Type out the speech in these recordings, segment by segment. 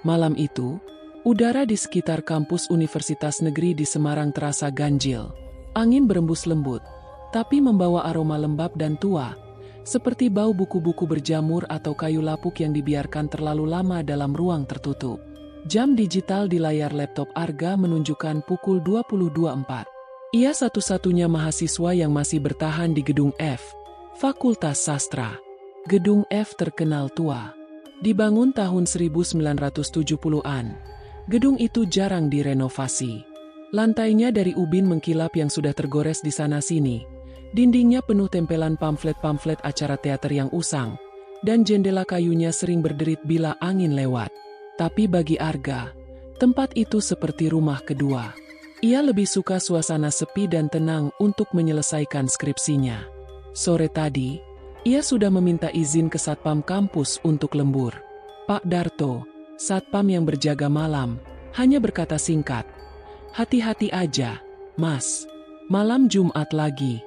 Malam itu, udara di sekitar kampus Universitas Negeri di Semarang terasa ganjil. Angin berembus lembut, tapi membawa aroma lembab dan tua, seperti bau buku-buku berjamur atau kayu lapuk yang dibiarkan terlalu lama dalam ruang tertutup. Jam digital di layar laptop Arga menunjukkan pukul 22.04. Ia satu-satunya mahasiswa yang masih bertahan di Gedung F, Fakultas Sastra. Gedung F terkenal tua. Dibangun tahun 1970-an, gedung itu jarang direnovasi. Lantainya dari ubin mengkilap yang sudah tergores di sana-sini. Dindingnya penuh tempelan pamflet-pamflet acara teater yang usang, dan jendela kayunya sering berderit bila angin lewat. Tapi bagi Arga, tempat itu seperti rumah kedua. Ia lebih suka suasana sepi dan tenang untuk menyelesaikan skripsinya. Sore tadi, ia sudah meminta izin ke Satpam kampus untuk lembur. Pak Darto, Satpam yang berjaga malam, hanya berkata singkat, "Hati-hati aja, Mas. Malam Jumat lagi."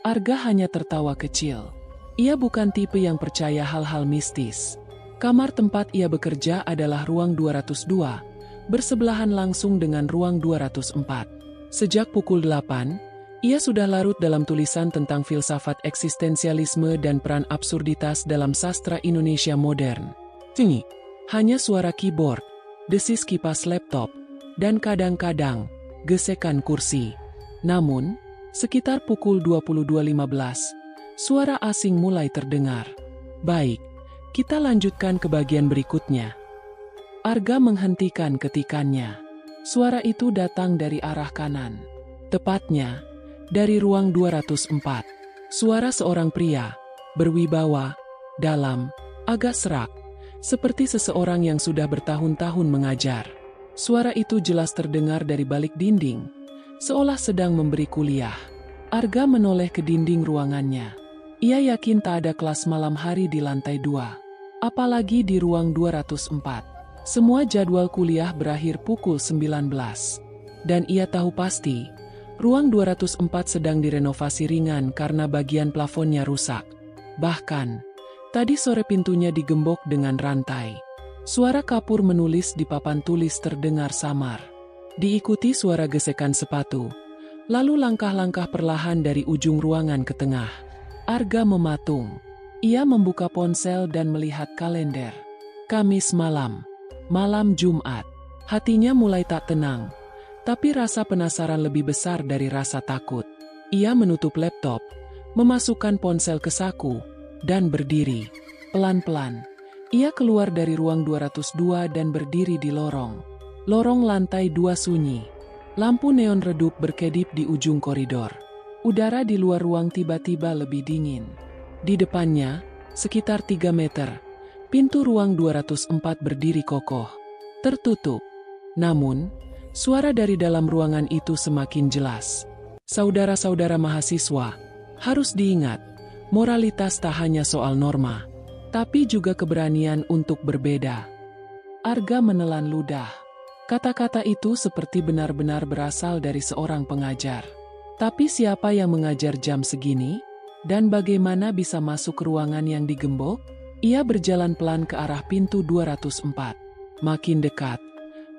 Arga hanya tertawa kecil. Ia bukan tipe yang percaya hal-hal mistis. Kamar tempat ia bekerja adalah ruang 202, bersebelahan langsung dengan ruang 204. Sejak pukul 8, ia sudah larut dalam tulisan tentang filsafat eksistensialisme dan peran absurditas dalam sastra Indonesia modern. Hanya suara keyboard, desis kipas laptop, dan kadang-kadang gesekan kursi. Namun, sekitar pukul 22.15, suara asing mulai terdengar. "Baik, kita lanjutkan ke bagian berikutnya." Arga menghentikan ketikannya. Suara itu datang dari arah kanan. Tepatnya, dari ruang 204. Suara seorang pria, berwibawa, dalam, agak serak, seperti seseorang yang sudah bertahun-tahun mengajar. Suara itu jelas terdengar dari balik dinding, seolah sedang memberi kuliah. Arga menoleh ke dinding ruangannya. Ia yakin tak ada kelas malam hari di lantai 2. Apalagi di ruang 204. Semua jadwal kuliah berakhir pukul 19. Dan ia tahu pasti, ruang 204 sedang direnovasi ringan karena bagian plafonnya rusak. Bahkan, tadi sore pintunya digembok dengan rantai. Suara kapur menulis di papan tulis terdengar samar. Diikuti suara gesekan sepatu, lalu langkah-langkah perlahan dari ujung ruangan ke tengah. Arga mematung. Ia membuka ponsel dan melihat kalender. Kamis malam, malam Jumat. Hatinya mulai tak tenang, tapi rasa penasaran lebih besar dari rasa takut. Ia menutup laptop, memasukkan ponsel ke saku, dan berdiri. Pelan-pelan, ia keluar dari ruang 202 dan berdiri di lorong. Lorong lantai 2 sunyi. Lampu neon redup berkedip di ujung koridor. Udara di luar ruang tiba-tiba lebih dingin. Di depannya, sekitar 3 meter, pintu ruang 204 berdiri kokoh, tertutup. Namun, suara dari dalam ruangan itu semakin jelas. Saudara-saudara mahasiswa, harus diingat, moralitas tak hanya soal norma, tapi juga keberanian untuk berbeda. Arga menelan ludah. Kata-kata itu seperti benar-benar berasal dari seorang pengajar. Tapi siapa yang mengajar jam segini? Dan bagaimana bisa masuk ke ruangan yang digembok? Ia berjalan pelan ke arah pintu 204. Makin dekat,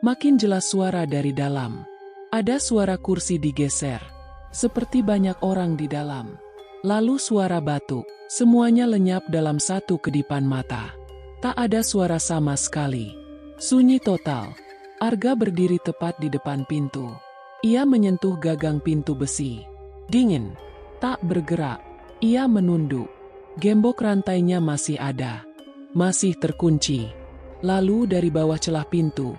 makin jelas suara dari dalam. Ada suara kursi digeser, seperti banyak orang di dalam. Lalu suara batuk, semuanya lenyap dalam satu kedipan mata. Tak ada suara sama sekali. Sunyi total. Arga berdiri tepat di depan pintu. Ia menyentuh gagang pintu besi. Dingin. Tak bergerak. Ia menunduk. Gembok rantainya masih ada. Masih terkunci. Lalu dari bawah celah pintu,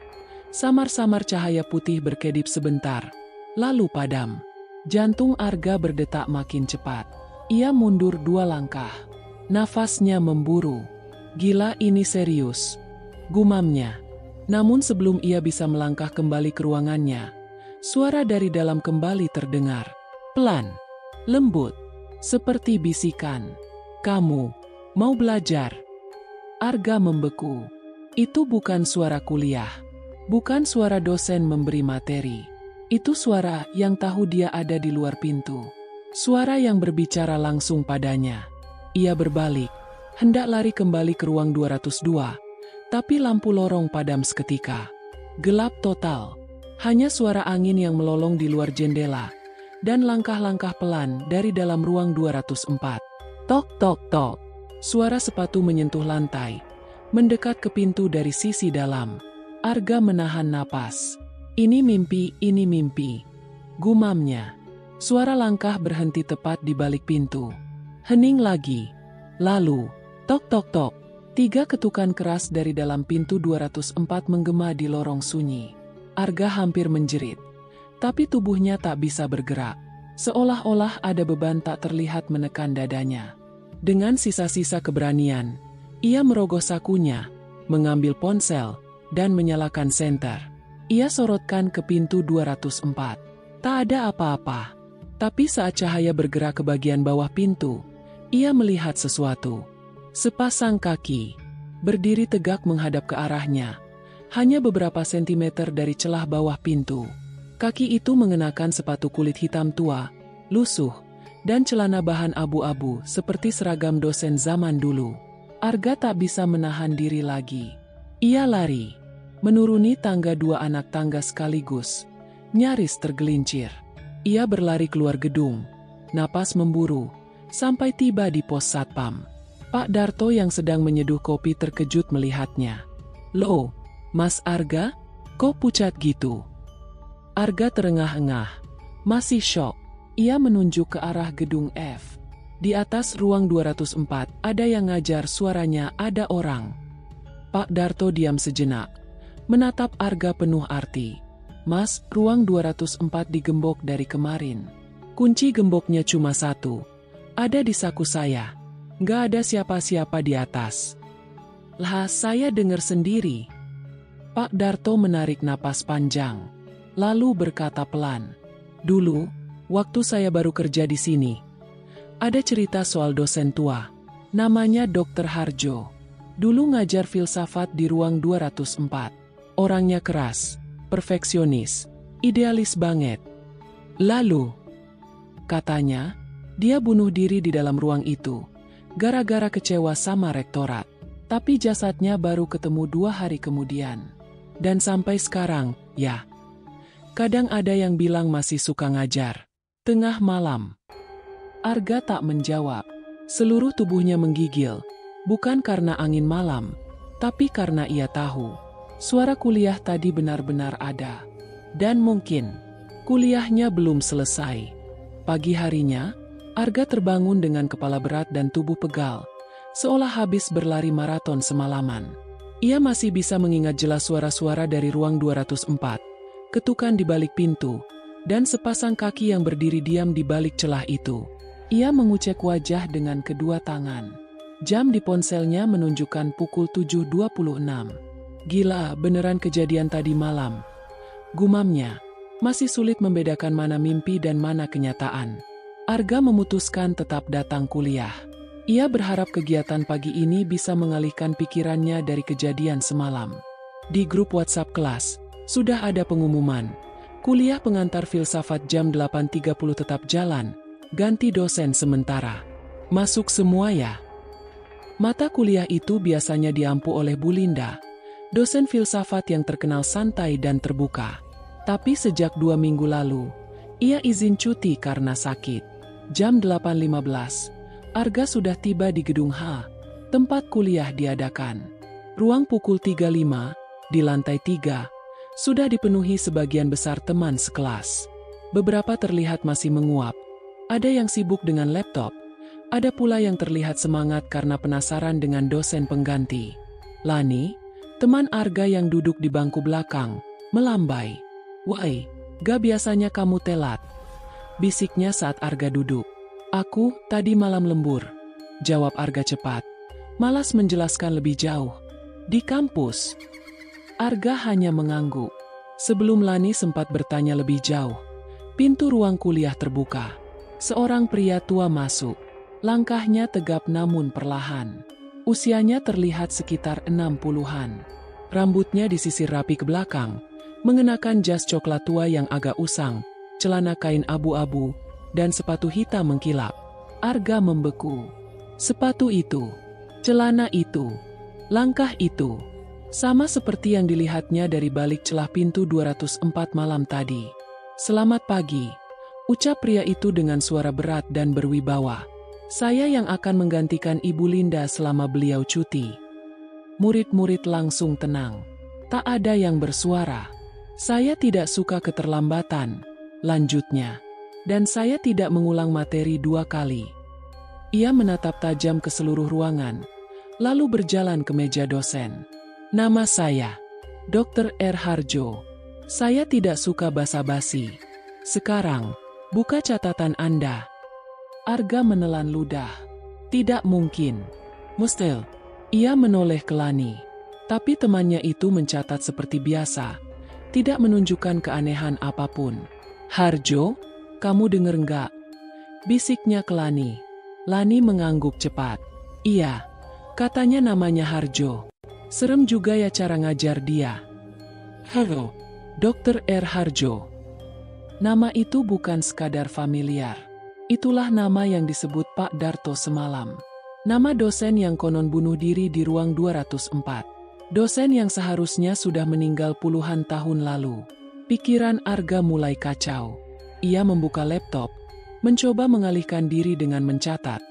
samar-samar cahaya putih berkedip sebentar. Lalu padam. Jantung Arga berdetak makin cepat. Ia mundur 2 langkah. Nafasnya memburu. Gila, ini serius, gumamnya. Namun sebelum ia bisa melangkah kembali ke ruangannya, suara dari dalam kembali terdengar. Pelan, lembut, seperti bisikan. "Kamu mau belajar?" Arga membeku. Itu bukan suara kuliah. Bukan suara dosen memberi materi. Itu suara yang tahu dia ada di luar pintu. Suara yang berbicara langsung padanya. Ia berbalik, hendak lari kembali ke ruang 202. Tapi lampu lorong padam seketika. Gelap total. Hanya suara angin yang melolong di luar jendela. Dan langkah-langkah pelan dari dalam ruang 204. Tok tok tok. Suara sepatu menyentuh lantai. Mendekat ke pintu dari sisi dalam. Arga menahan napas. Ini mimpi. Gumamnya. Suara langkah berhenti tepat di balik pintu. Hening lagi. Lalu, tok tok tok. 3 ketukan keras dari dalam pintu 204 menggema di lorong sunyi. Arga hampir menjerit. Tapi tubuhnya tak bisa bergerak. Seolah-olah ada beban tak terlihat menekan dadanya. Dengan sisa-sisa keberanian, ia merogoh sakunya, mengambil ponsel, dan menyalakan senter. Ia sorotkan ke pintu 204. Tak ada apa-apa. Tapi saat cahaya bergerak ke bagian bawah pintu, ia melihat sesuatu. Sepasang kaki, berdiri tegak menghadap ke arahnya, hanya beberapa sentimeter dari celah bawah pintu. Kaki itu mengenakan sepatu kulit hitam tua, lusuh, dan celana bahan abu-abu seperti seragam dosen zaman dulu. Arga tak bisa menahan diri lagi. Ia lari, menuruni tangga 2 anak tangga sekaligus, nyaris tergelincir. Ia berlari keluar gedung, napas memburu, sampai tiba di pos satpam. Pak Darto yang sedang menyeduh kopi terkejut melihatnya. "Loh, Mas Arga, kok pucat gitu?" Arga terengah-engah, masih syok. Ia menunjuk ke arah gedung F. Di atas ruang 204, ada yang ngajar, suaranya ada orang. Pak Darto diam sejenak, menatap Arga penuh arti. "Mas, ruang 204 digembok dari kemarin. Kunci gemboknya cuma 1. Ada di saku saya. Nggak ada siapa-siapa di atas." "Lah, saya dengar sendiri." Pak Darto menarik napas panjang, lalu berkata pelan, "Dulu, waktu saya baru kerja di sini, ada cerita soal dosen tua, namanya Dr. Harjo. Dulu ngajar filsafat di ruang 204. Orangnya keras, perfeksionis, idealis banget. Lalu, katanya, dia bunuh diri di dalam ruang itu. Gara-gara kecewa sama rektorat. Tapi jasadnya baru ketemu 2 hari kemudian. Dan sampai sekarang, ya. Kadang ada yang bilang masih suka ngajar. Tengah malam." Arga tak menjawab. Seluruh tubuhnya menggigil. Bukan karena angin malam, tapi karena ia tahu. Suara kuliah tadi benar-benar ada. Dan mungkin, kuliahnya belum selesai. Pagi harinya, Arga terbangun dengan kepala berat dan tubuh pegal, seolah habis berlari maraton semalaman. Ia masih bisa mengingat jelas suara-suara dari ruang 204, ketukan di balik pintu, dan sepasang kaki yang berdiri diam di balik celah itu. Ia mengucek wajah dengan kedua tangan. Jam di ponselnya menunjukkan pukul 7.26. "Gila, beneran kejadian tadi malam." Gumamnya, masih sulit membedakan mana mimpi dan mana kenyataan. Arga memutuskan tetap datang kuliah. Ia berharap kegiatan pagi ini bisa mengalihkan pikirannya dari kejadian semalam. Di grup WhatsApp kelas, sudah ada pengumuman. Kuliah pengantar filsafat jam 8.30 tetap jalan, ganti dosen sementara. Masuk semua ya. Mata kuliah itu biasanya diampu oleh Bu Linda, dosen filsafat yang terkenal santai dan terbuka. Tapi sejak 2 minggu lalu, ia izin cuti karena sakit. Jam 8.15, Arga sudah tiba di gedung H, tempat kuliah diadakan. Ruang pukul 35, di lantai 3, sudah dipenuhi sebagian besar teman sekelas. Beberapa terlihat masih menguap. Ada yang sibuk dengan laptop. Ada pula yang terlihat semangat karena penasaran dengan dosen pengganti. Lani, teman Arga yang duduk di bangku belakang, melambai. "Woi, gak biasanya kamu telat?" bisiknya saat Arga duduk. "Aku, tadi malam lembur," jawab Arga cepat. Malas menjelaskan lebih jauh. "Di kampus." Arga hanya mengangguk. Sebelum Lani sempat bertanya lebih jauh, pintu ruang kuliah terbuka. Seorang pria tua masuk. Langkahnya tegap namun perlahan. Usianya terlihat sekitar 60-an. Rambutnya disisir rapi ke belakang, mengenakan jas coklat tua yang agak usang, celana kain abu-abu, dan sepatu hitam mengkilap. Arga membeku. Sepatu itu, celana itu, langkah itu, Sama seperti yang dilihatnya dari balik celah pintu 204 malam tadi. "Selamat pagi," ucap pria itu dengan suara berat dan berwibawa. "Saya yang akan menggantikan Ibu Linda selama beliau cuti." Murid-murid langsung tenang. Tak ada yang bersuara. "Saya tidak suka keterlambatan," lanjutnya. "Dan saya tidak mengulang materi 2 kali." Ia menatap tajam ke seluruh ruangan, lalu berjalan ke meja dosen. "Nama saya Dr. R. Harjo. Saya tidak suka basa-basi. Sekarang, buka catatan Anda." Arga menelan ludah. "Tidak mungkin. Mustel." Ia menoleh ke Lani. Tapi temannya itu mencatat seperti biasa, tidak menunjukkan keanehan apapun. "Harjo, kamu denger nggak?" bisiknya ke Lani. Lani mengangguk cepat. "Iya," katanya, "namanya Harjo. Serem juga ya cara ngajar dia." "Halo, Dr. R. Harjo." Nama itu bukan sekadar familiar. Itulah nama yang disebut Pak Darto semalam. Nama dosen yang konon bunuh diri di ruang 204. Dosen yang seharusnya sudah meninggal puluhan tahun lalu. Pikiran Arga mulai kacau. Ia membuka laptop, mencoba mengalihkan diri dengan mencatat,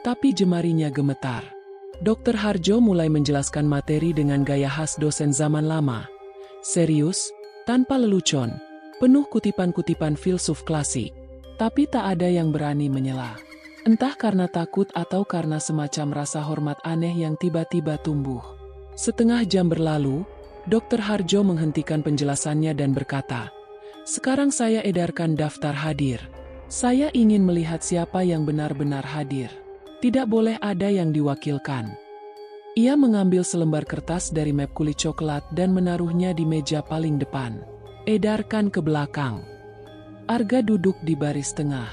tapi jemarinya gemetar. Dr. Harjo mulai menjelaskan materi dengan gaya khas dosen zaman lama. Serius, tanpa lelucon, penuh kutipan-kutipan filsuf klasik. Tapi tak ada yang berani menyela. Entah karena takut atau karena semacam rasa hormat aneh yang tiba-tiba tumbuh. Setengah jam berlalu, Dr. Harjo menghentikan penjelasannya dan berkata, "Sekarang saya edarkan daftar hadir. Saya ingin melihat siapa yang benar-benar hadir. Tidak boleh ada yang diwakilkan." Ia mengambil selembar kertas dari map kulit coklat dan menaruhnya di meja paling depan. "Edarkan ke belakang." Arga duduk di baris tengah.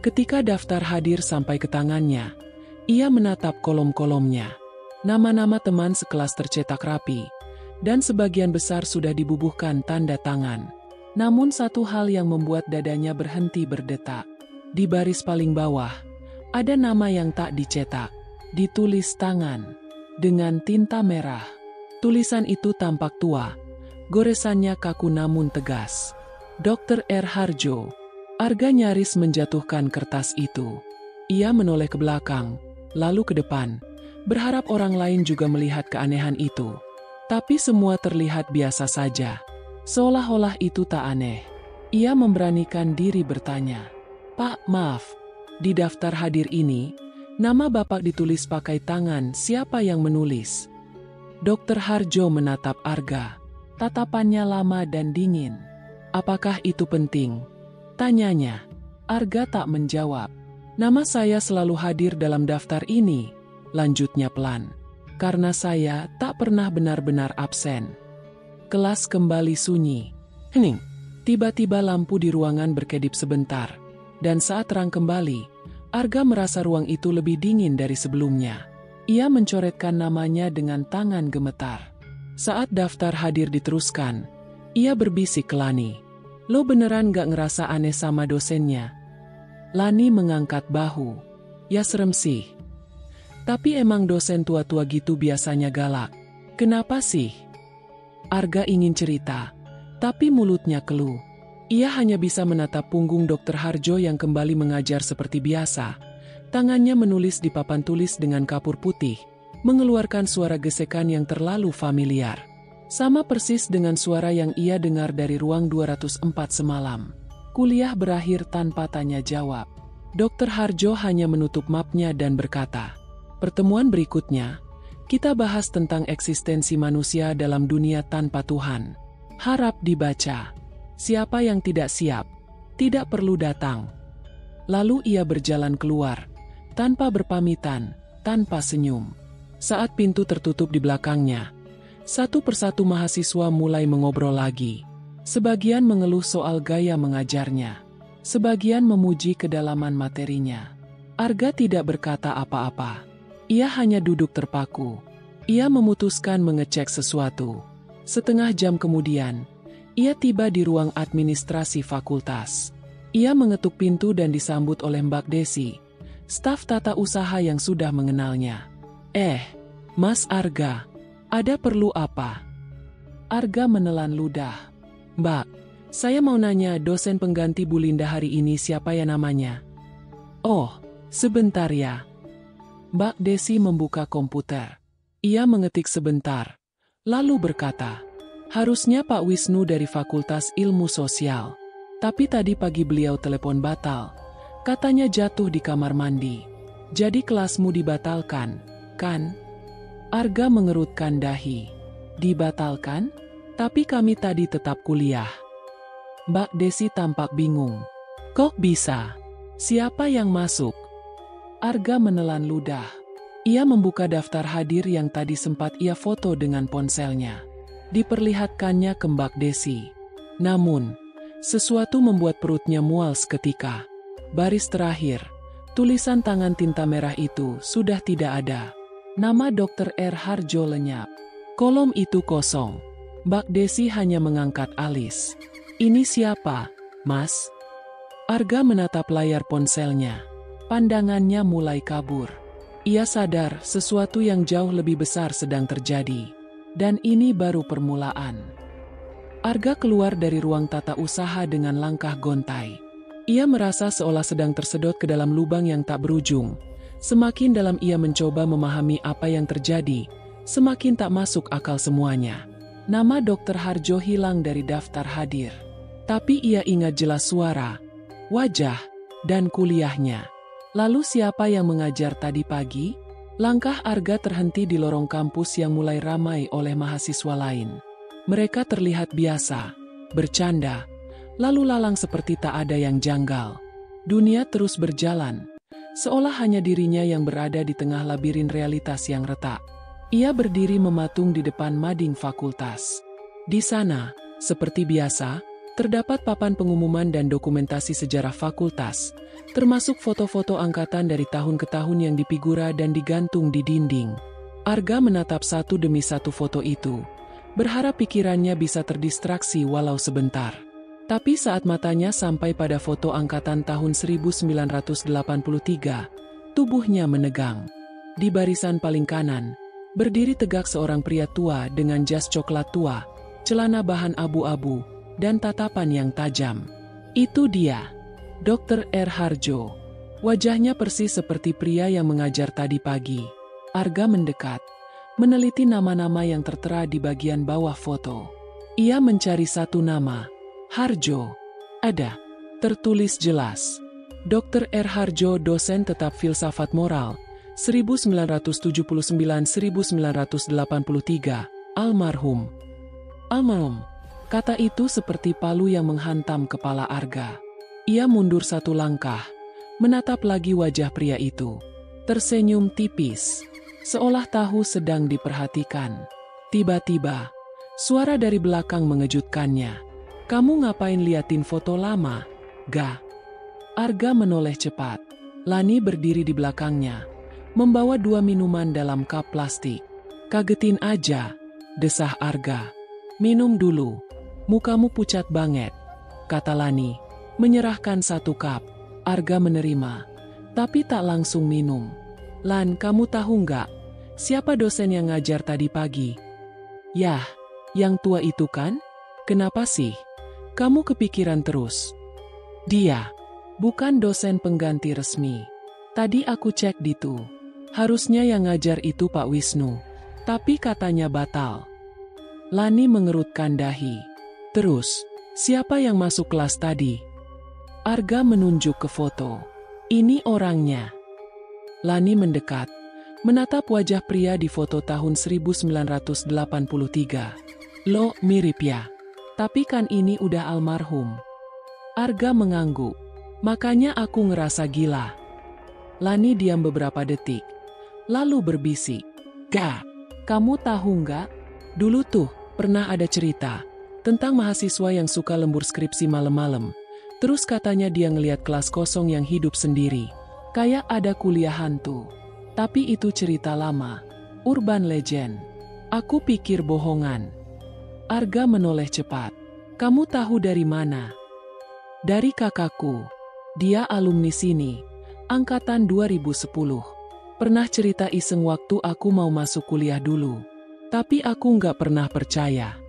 Ketika daftar hadir sampai ke tangannya, ia menatap kolom-kolomnya. Nama-nama teman sekelas tercetak rapi, dan sebagian besar sudah dibubuhkan tanda tangan. Namun satu hal yang membuat dadanya berhenti berdetak. Di baris paling bawah, ada nama yang tak dicetak, ditulis tangan, dengan tinta merah. Tulisan itu tampak tua, goresannya kaku namun tegas. "Dr. R. Harjo." Arga nyaris menjatuhkan kertas itu. Ia menoleh ke belakang, lalu ke depan, berharap orang lain juga melihat keanehan itu. Tapi semua terlihat biasa saja. Seolah-olah itu tak aneh. Ia memberanikan diri bertanya, "Pak, maaf, di daftar hadir ini, nama Bapak ditulis pakai tangan, siapa yang menulis?" Dr. Harjo menatap Arga. Tatapannya lama dan dingin. "Apakah itu penting?" tanyanya. Arga tak menjawab. "Nama saya selalu hadir dalam daftar ini," lanjutnya pelan. "Karena saya tak pernah benar-benar absen." Kelas kembali sunyi. Hening. Tiba-tiba lampu di ruangan berkedip sebentar. Dan saat terang kembali, Arga merasa ruang itu lebih dingin dari sebelumnya. Ia mencoretkan namanya dengan tangan gemetar. Saat daftar hadir diteruskan, ia berbisik ke Lani, "Lo beneran gak ngerasa aneh sama dosennya?" Lani mengangkat bahu. "Ya serem sih. Tapi emang dosen tua-tua gitu biasanya galak. Kenapa sih?" Arga ingin cerita, tapi mulutnya keluh. Ia hanya bisa menatap punggung Dr. Harjo yang kembali mengajar seperti biasa. Tangannya menulis di papan tulis dengan kapur putih, mengeluarkan suara gesekan yang terlalu familiar. Sama persis dengan suara yang ia dengar dari ruang 204 semalam. Kuliah berakhir tanpa tanya jawab. Dr. Harjo hanya menutup mapnya dan berkata, "Pertemuan berikutnya, kita bahas tentang eksistensi manusia dalam dunia tanpa Tuhan. Harap dibaca. Siapa yang tidak siap, tidak perlu datang." Lalu ia berjalan keluar, tanpa berpamitan, tanpa senyum. Saat pintu tertutup di belakangnya, satu persatu mahasiswa mulai mengobrol lagi. Sebagian mengeluh soal gaya mengajarnya. Sebagian memuji kedalaman materinya. Arga tidak berkata apa-apa. Ia hanya duduk terpaku. Ia memutuskan mengecek sesuatu. Setengah jam kemudian, ia tiba di ruang administrasi fakultas. Ia mengetuk pintu dan disambut oleh Mbak Desi, staf tata usaha yang sudah mengenalnya. Mas Arga." Ada perlu apa? Arga menelan ludah. Mbak, saya mau nanya dosen pengganti Bu Linda hari ini siapa ya namanya? Oh, sebentar ya. Mbak Desi membuka komputer. Ia mengetik sebentar, lalu berkata, harusnya Pak Wisnu dari Fakultas Ilmu Sosial. Tapi tadi pagi beliau telepon batal. Katanya jatuh di kamar mandi. Jadi kelasmu dibatalkan, kan? Arga mengerutkan dahi. Dibatalkan? Tapi kami tadi tetap kuliah. Mbak Desi tampak bingung. Kok bisa? Siapa yang masuk? Arga menelan ludah. Ia membuka daftar hadir yang tadi sempat ia foto dengan ponselnya. Diperlihatkannya ke Mbak Desi. Namun, sesuatu membuat perutnya mual seketika. Baris terakhir, tulisan tangan tinta merah itu sudah tidak ada. Nama Dr. R. Harjo lenyap. Kolom itu kosong. Mbak Desi hanya mengangkat alis. Ini siapa, Mas? Arga menatap layar ponselnya. Pandangannya mulai kabur. Ia sadar sesuatu yang jauh lebih besar sedang terjadi. Dan ini baru permulaan. Arga keluar dari ruang tata usaha dengan langkah gontai. Ia merasa seolah sedang tersedot ke dalam lubang yang tak berujung. Semakin dalam ia mencoba memahami apa yang terjadi, semakin tak masuk akal semuanya. Nama Dr. Harjo hilang dari daftar hadir. Tapi ia ingat jelas suara, wajah, dan kuliahnya. Lalu siapa yang mengajar tadi pagi? Langkah Arga terhenti di lorong kampus yang mulai ramai oleh mahasiswa lain. Mereka terlihat biasa, bercanda, lalu lalang seperti tak ada yang janggal. Dunia terus berjalan. Seolah hanya dirinya yang berada di tengah labirin realitas yang retak. Ia berdiri mematung di depan mading fakultas. Di sana, seperti biasa, terdapat papan pengumuman dan dokumentasi sejarah fakultas, termasuk foto-foto angkatan dari tahun ke tahun yang dipigura dan digantung di dinding. Arga menatap satu demi satu foto itu, berharap pikirannya bisa terdistraksi walau sebentar. Tapi saat matanya sampai pada foto angkatan tahun 1983, tubuhnya menegang. Di barisan paling kanan, berdiri tegak seorang pria tua dengan jas coklat tua, celana bahan abu-abu, dan tatapan yang tajam. Itu dia, Dr. R. Harjo. Wajahnya persis seperti pria yang mengajar tadi pagi. Arga mendekat, meneliti nama-nama yang tertera di bagian bawah foto. Ia mencari satu nama, Harjo. Ada, tertulis jelas. Dr. R. Harjo, dosen tetap filsafat moral, 1979-1983, almarhum. Almarhum. Kata itu seperti palu yang menghantam kepala Arga. Ia mundur satu langkah, menatap lagi wajah pria itu. Tersenyum tipis, seolah tahu sedang diperhatikan. Tiba-tiba, suara dari belakang mengejutkannya. Kamu ngapain liatin foto lama, Ga? Arga menoleh cepat. Lani berdiri di belakangnya, membawa 2 minuman dalam cup plastik. Kagetin aja, desah Arga. Minum dulu, mukamu pucat banget, kata Lani, menyerahkan satu cup. Arga menerima, tapi tak langsung minum. Lan, kamu tahu nggak, siapa dosen yang ngajar tadi pagi? Yah, yang tua itu kan? Kenapa sih? Kamu kepikiran terus. Dia, bukan dosen pengganti resmi. Tadi aku cek di tu. Harusnya yang ngajar itu Pak Wisnu. Tapi katanya batal. Lani mengerutkan dahi. Terus, siapa yang masuk kelas tadi? Arga menunjuk ke foto. Ini orangnya. Lani mendekat, menatap wajah pria di foto tahun 1983. Loh, mirip ya. Tapi kan ini udah almarhum. Arga mengangguk. Makanya aku ngerasa gila. Lani diam beberapa detik, lalu berbisik. Ga, kamu tahu nggak? Dulu tuh, pernah ada cerita tentang mahasiswa yang suka lembur skripsi malam-malam. Terus katanya dia ngeliat kelas kosong yang hidup sendiri. Kayak ada kuliah hantu. Tapi itu cerita lama. Urban legend. Aku pikir bohongan. Arga menoleh cepat. Kamu tahu dari mana? Dari kakakku. Dia alumni sini. Angkatan 2010. Pernah cerita iseng waktu aku mau masuk kuliah dulu. Tapi aku nggak pernah percaya.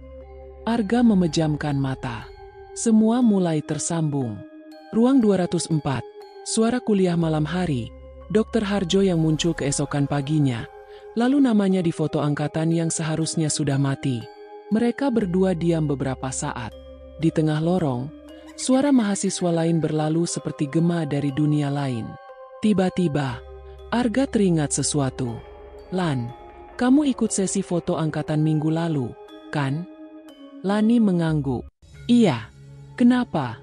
Arga memejamkan mata. Semua mulai tersambung. Ruang 204. Suara kuliah malam hari. Dr. Harjo yang muncul keesokan paginya. Lalu namanya di foto angkatan yang seharusnya sudah mati. Mereka berdua diam beberapa saat. Di tengah lorong, suara mahasiswa lain berlalu seperti gema dari dunia lain. Tiba-tiba, Arga teringat sesuatu. Lan, kamu ikut sesi foto angkatan minggu lalu, kan? Lani mengangguk. Iya. Kenapa?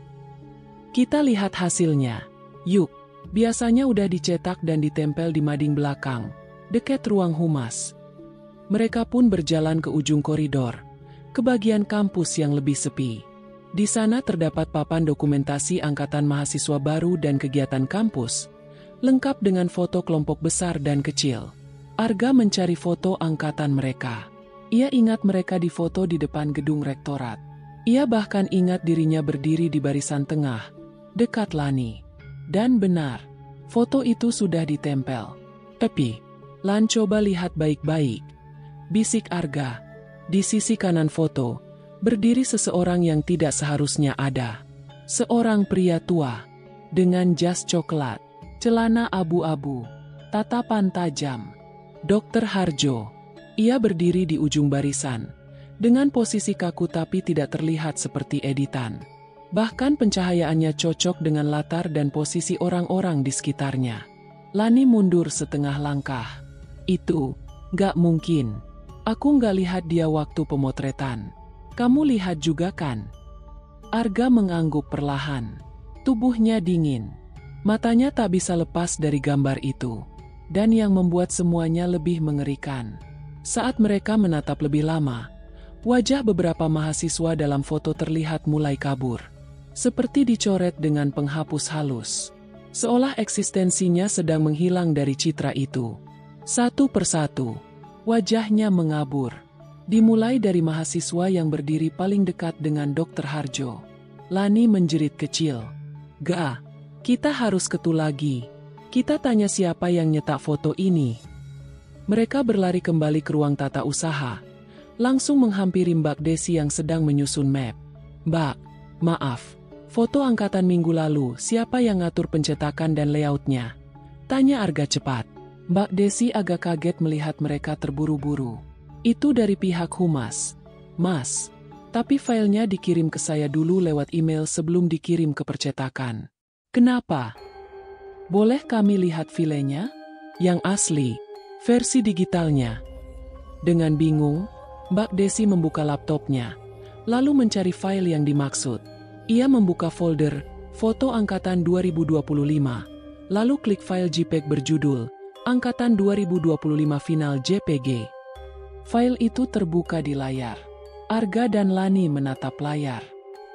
Kita lihat hasilnya. Yuk, biasanya udah dicetak dan ditempel di mading belakang, dekat ruang humas. Mereka pun berjalan ke ujung koridor, ke bagian kampus yang lebih sepi. Di sana terdapat papan dokumentasi angkatan mahasiswa baru dan kegiatan kampus, lengkap dengan foto kelompok besar dan kecil. Arga mencari foto angkatan mereka. Ia ingat mereka difoto di depan gedung rektorat. Ia bahkan ingat dirinya berdiri di barisan tengah, dekat Lani. Dan benar, foto itu sudah ditempel. Tapi, Lan coba lihat baik-baik. Bisik Arga. Di sisi kanan foto, berdiri seseorang yang tidak seharusnya ada. Seorang pria tua, dengan jas coklat, celana abu-abu, tatapan tajam. Dr. Harjo. Ia berdiri di ujung barisan, dengan posisi kaku tapi tidak terlihat seperti editan. Bahkan pencahayaannya cocok dengan latar dan posisi orang-orang di sekitarnya. Lani mundur setengah langkah. Itu, gak mungkin. Aku gak lihat dia waktu pemotretan. Kamu lihat juga kan? Arga mengangguk perlahan. Tubuhnya dingin. Matanya tak bisa lepas dari gambar itu. Dan yang membuat semuanya lebih mengerikan. Saat mereka menatap lebih lama, wajah beberapa mahasiswa dalam foto terlihat mulai kabur. Seperti dicoret dengan penghapus halus. Seolah eksistensinya sedang menghilang dari citra itu. Satu persatu, wajahnya mengabur. Dimulai dari mahasiswa yang berdiri paling dekat dengan Dr. Harjo. Lani menjerit kecil. Gak, kita harus ketu lagi. Kita tanya siapa yang nyetak foto ini. Mereka berlari kembali ke ruang tata usaha. Langsung menghampiri Mbak Desi yang sedang menyusun map. Mbak, maaf. Foto angkatan minggu lalu, siapa yang ngatur pencetakan dan layoutnya? Tanya Arga cepat. Mbak Desi agak kaget melihat mereka terburu-buru. Itu dari pihak humas. Mas, tapi filenya dikirim ke saya dulu lewat email sebelum dikirim ke percetakan. Kenapa? Boleh kami lihat filenya? Yang asli, versi digitalnya. Dengan bingung, Mbak Desi membuka laptopnya, lalu mencari file yang dimaksud. Ia membuka folder, foto angkatan 2025, lalu klik file JPEG berjudul, Angkatan 2025 Final JPG. File itu terbuka di layar. Arga dan Lani menatap layar.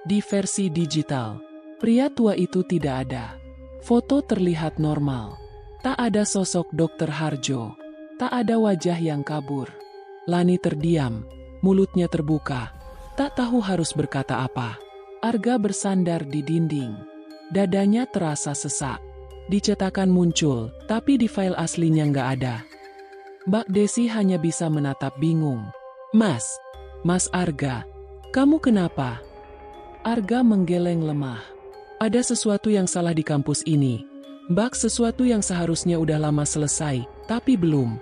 Di versi digital, pria tua itu tidak ada. Foto terlihat normal. Tak ada sosok Dr. Harjo. Tak ada wajah yang kabur. Lani terdiam, mulutnya terbuka. Tak tahu harus berkata apa. Arga bersandar di dinding. Dadanya terasa sesak. Dicetakan muncul, tapi di file aslinya nggak ada. Mbak Desi hanya bisa menatap bingung. Mas Arga, kamu kenapa? Arga menggeleng lemah. Ada sesuatu yang salah di kampus ini. Mbak, sesuatu yang seharusnya udah lama selesai, tapi belum.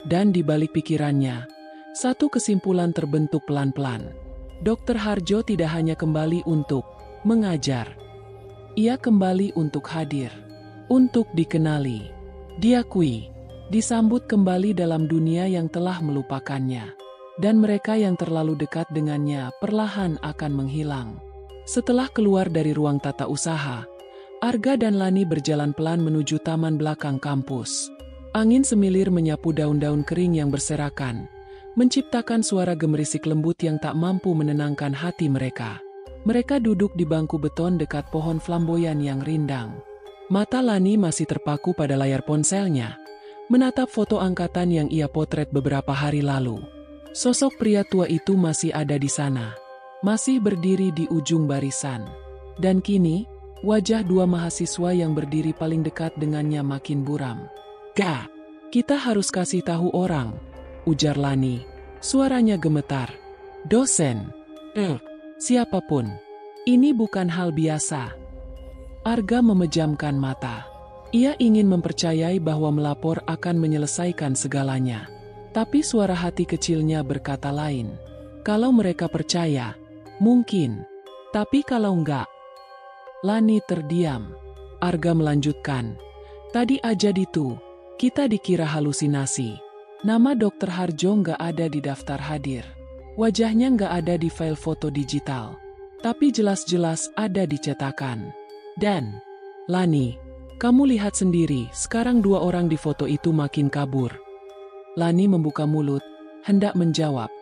Dan di balik pikirannya, satu kesimpulan terbentuk pelan-pelan. Dr. Harjo tidak hanya kembali untuk mengajar. Ia kembali untuk hadir. Untuk dikenali. Diakui. Disambut kembali dalam dunia yang telah melupakannya. Dan mereka yang terlalu dekat dengannya perlahan akan menghilang. Setelah keluar dari ruang tata usaha, Arga dan Lani berjalan pelan menuju taman belakang kampus. Angin semilir menyapu daun-daun kering yang berserakan, menciptakan suara gemerisik lembut yang tak mampu menenangkan hati mereka. Mereka duduk di bangku beton dekat pohon flamboyan yang rindang. Mata Lani masih terpaku pada layar ponselnya, menatap foto angkatan yang ia potret beberapa hari lalu. Sosok pria tua itu masih ada di sana. Masih berdiri di ujung barisan. Dan kini, wajah dua mahasiswa yang berdiri paling dekat dengannya makin buram. Gak, kita harus kasih tahu orang, ujar Lani. Suaranya gemetar. Dosen. Siapapun. Ini bukan hal biasa. Arga memejamkan mata. Ia ingin mempercayai bahwa melapor akan menyelesaikan segalanya. Tapi suara hati kecilnya berkata lain. Kalau mereka percaya, mungkin. Tapi kalau enggak. Lani terdiam. Arga melanjutkan. Tadi aja itu, kita dikira halusinasi. Nama Dr. Harjo nggak ada di daftar hadir. Wajahnya nggak ada di file foto digital. Tapi jelas-jelas ada di cetakan. Dan, Lani, kamu lihat sendiri, sekarang 2 orang di foto itu makin kabur. Lani membuka mulut, hendak menjawab.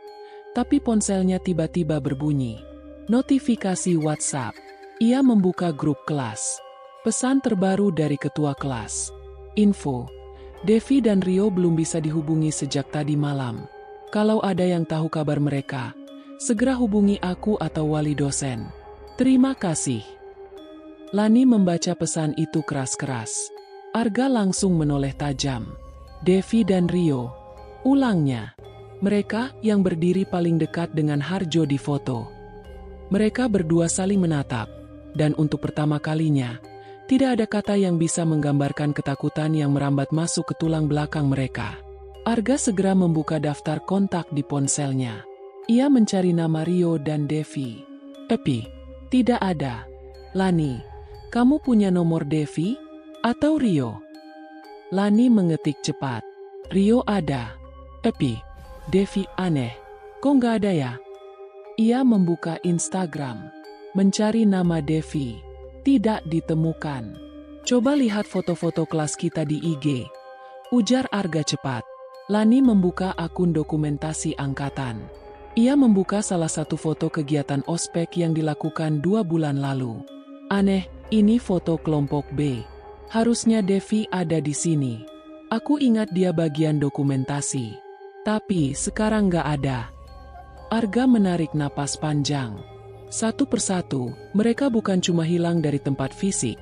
Tapi ponselnya tiba-tiba berbunyi. Notifikasi WhatsApp. Ia membuka grup kelas. Pesan terbaru dari ketua kelas. Info. Devi dan Rio belum bisa dihubungi sejak tadi malam. Kalau ada yang tahu kabar mereka, segera hubungi aku atau wali dosen. Terima kasih. Lani membaca pesan itu keras-keras. Arga langsung menoleh tajam. Devi dan Rio. Ulangnya. Mereka yang berdiri paling dekat dengan Harjo di foto. Mereka berdua saling menatap. Dan untuk pertama kalinya, tidak ada kata yang bisa menggambarkan ketakutan yang merambat masuk ke tulang belakang mereka. Arga segera membuka daftar kontak di ponselnya. Ia mencari nama Rio dan Devi. Tidak ada. Lani, kamu punya nomor Devi? Atau Rio? Lani mengetik cepat. Rio ada. Devi aneh. Kok nggak ada ya? Ia membuka Instagram. Mencari nama Devi. Tidak ditemukan. Coba lihat foto-foto kelas kita di IG. Ujar Arga cepat. Lani membuka akun dokumentasi angkatan. Ia membuka salah satu foto kegiatan ospek yang dilakukan 2 bulan lalu. Aneh, ini foto kelompok B. Harusnya Devi ada di sini. Aku ingat dia bagian dokumentasi. Tapi sekarang nggak ada. Arga menarik napas panjang. Satu persatu, mereka bukan cuma hilang dari tempat fisik,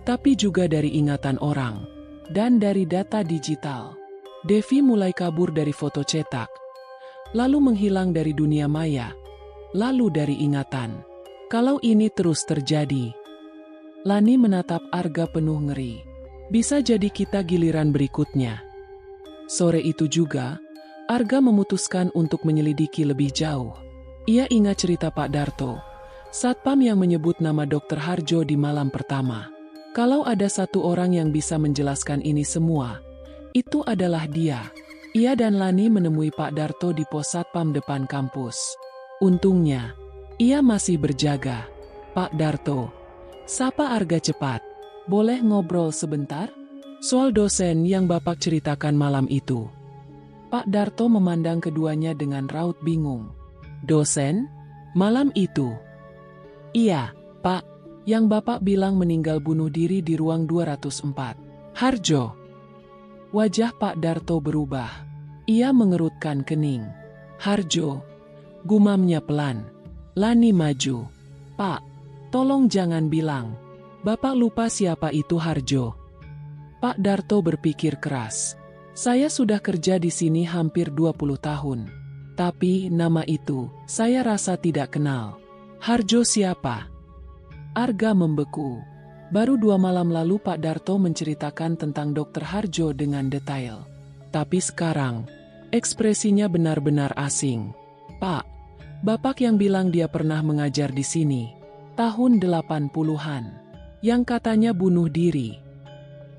tapi juga dari ingatan orang, dan dari data digital. Devi mulai kabur dari foto cetak, lalu menghilang dari dunia maya, lalu dari ingatan. Kalau ini terus terjadi, Lani menatap Arga penuh ngeri. Bisa jadi kita giliran berikutnya. Sore itu juga, Arga memutuskan untuk menyelidiki lebih jauh. Ia ingat cerita Pak Darto, satpam yang menyebut nama Dr. Harjo di malam pertama. Kalau ada satu orang yang bisa menjelaskan ini semua, itu adalah dia. Ia dan Lani menemui Pak Darto di pos satpam depan kampus. Untungnya, ia masih berjaga. Pak Darto, sapa Arga cepat. Boleh ngobrol sebentar? Soal dosen yang Bapak ceritakan malam itu. Pak Darto memandang keduanya dengan raut bingung. Dosen? Malam itu? Iya, Pak. Yang Bapak bilang meninggal bunuh diri di ruang 204. Harjo. Wajah Pak Darto berubah. Ia mengerutkan kening. Harjo. Gumamnya pelan. Lani maju. Pak, tolong jangan bilang. Bapak lupa siapa itu Harjo. Pak Darto berpikir keras. Saya sudah kerja di sini hampir 20 tahun. Tapi nama itu, saya rasa tidak kenal. Harjo siapa? Arga membeku. Baru 2 malam lalu Pak Darto menceritakan tentang Dr. Harjo dengan detail. Tapi sekarang, ekspresinya benar-benar asing. Pak, Bapak yang bilang dia pernah mengajar di sini, tahun 80-an, yang katanya bunuh diri.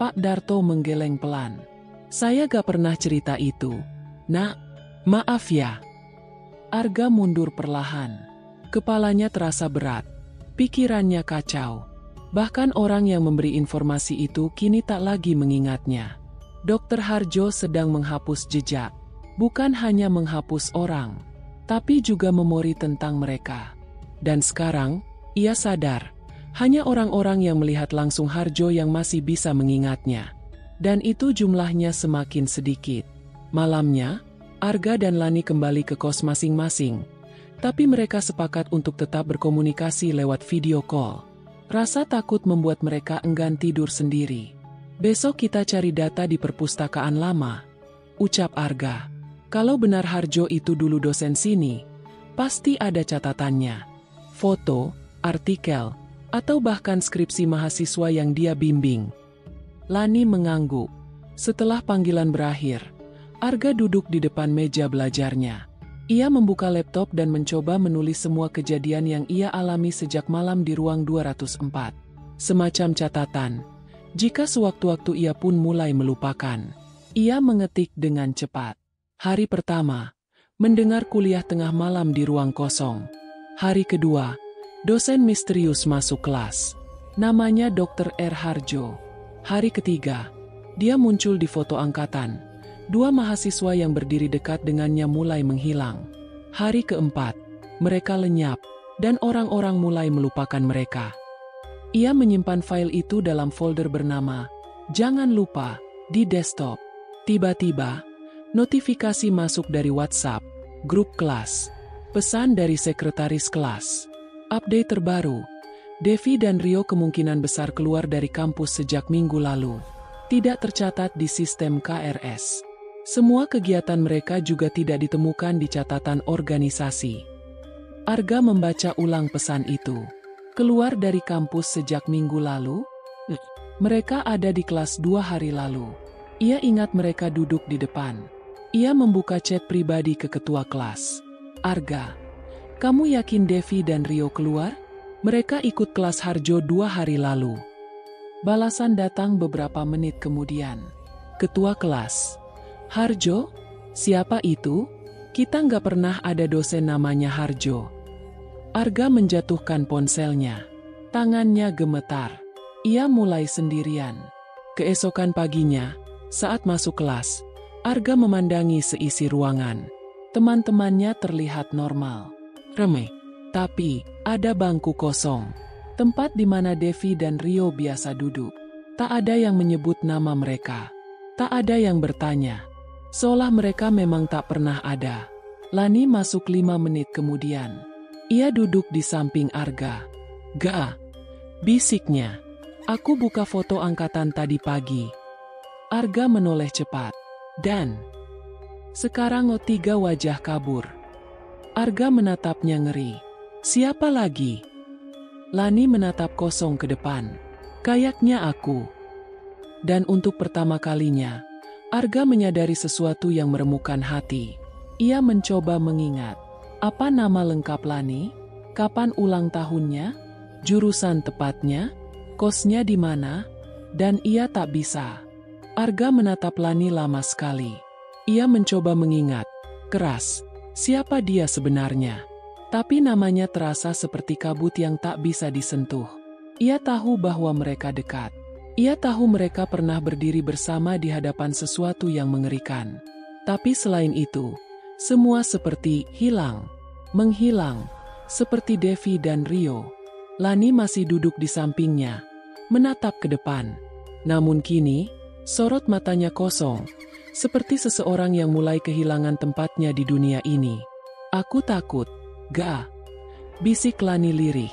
Pak Darto menggeleng pelan. Saya gak pernah cerita itu. Nak, maaf ya. Arga mundur perlahan. Kepalanya terasa berat. Pikirannya kacau. Bahkan orang yang memberi informasi itu kini tak lagi mengingatnya. Dr. Harjo sedang menghapus jejak. Bukan hanya menghapus orang, tapi juga memori tentang mereka. Dan sekarang, ia sadar, hanya orang-orang yang melihat langsung Harjo yang masih bisa mengingatnya. Dan itu jumlahnya semakin sedikit. Malamnya, Arga dan Lani kembali ke kos masing-masing. Tapi mereka sepakat untuk tetap berkomunikasi lewat video call. Rasa takut membuat mereka enggan tidur sendiri. Besok kita cari data di perpustakaan lama, ucap Arga. Kalau benar Harjo itu dulu dosen sini, pasti ada catatannya. Foto, artikel, atau bahkan skripsi mahasiswa yang dia bimbing. Lani mengangguk. Setelah panggilan berakhir, Arga duduk di depan meja belajarnya. Ia membuka laptop dan mencoba menulis semua kejadian yang ia alami sejak malam di ruang 204. Semacam catatan. Jika sewaktu-waktu ia pun mulai melupakan. Ia mengetik dengan cepat. Hari pertama, mendengar kuliah tengah malam di ruang kosong. Hari kedua, dosen misterius masuk kelas. Namanya Dr. R. Harjo. Hari ketiga, dia muncul di foto angkatan. 2 mahasiswa yang berdiri dekat dengannya mulai menghilang. Hari keempat, mereka lenyap, dan orang-orang mulai melupakan mereka. Ia menyimpan file itu dalam folder bernama "Jangan Lupa" di desktop. Tiba-tiba, notifikasi masuk dari WhatsApp, grup kelas. Pesan dari sekretaris kelas. Update terbaru. Devi dan Rio kemungkinan besar keluar dari kampus sejak minggu lalu. Tidak tercatat di sistem KRS. Semua kegiatan mereka juga tidak ditemukan di catatan organisasi. Arga membaca ulang pesan itu. Keluar dari kampus sejak minggu lalu? Mereka ada di kelas 2 hari lalu. Ia ingat mereka duduk di depan. Ia membuka chat pribadi ke ketua kelas. Arga, kamu yakin Devi dan Rio keluar? Mereka ikut kelas Harjo 2 hari lalu. Balasan datang beberapa menit kemudian. Ketua kelas. Harjo? Siapa itu? Kita nggak pernah ada dosen namanya Harjo. Arga menjatuhkan ponselnya. Tangannya gemetar. Ia mulai sendirian. Keesokan paginya, saat masuk kelas, Arga memandangi seisi ruangan. Teman-temannya terlihat normal. Ramai. Tapi, ada bangku kosong. Tempat di mana Devi dan Rio biasa duduk. Tak ada yang menyebut nama mereka. Tak ada yang bertanya. Seolah mereka memang tak pernah ada. Lani masuk 5 menit kemudian. Ia duduk di samping Arga. "Ga," bisiknya. "Aku buka foto angkatan tadi pagi." Arga menoleh cepat. Dan sekarang 3 wajah kabur. Arga menatapnya ngeri. "Siapa lagi?" Lani menatap kosong ke depan. "Kayaknya aku." Dan untuk pertama kalinya, Arga menyadari sesuatu yang meremukkan hati. Ia mencoba mengingat. Apa nama lengkap Lani? Kapan ulang tahunnya? Jurusan tepatnya? Kosnya di mana? Dan ia tak bisa. Arga menatap Lani lama sekali. Ia mencoba mengingat. Keras. Siapa dia sebenarnya? Tapi namanya terasa seperti kabut yang tak bisa disentuh. Ia tahu bahwa mereka dekat. Ia tahu mereka pernah berdiri bersama di hadapan sesuatu yang mengerikan. Tapi selain itu, semua seperti hilang, menghilang, seperti Devi dan Rio. Lani masih duduk di sampingnya, menatap ke depan. Namun kini, sorot matanya kosong, seperti seseorang yang mulai kehilangan tempatnya di dunia ini. "Aku takut, Ga," bisik Lani lirih.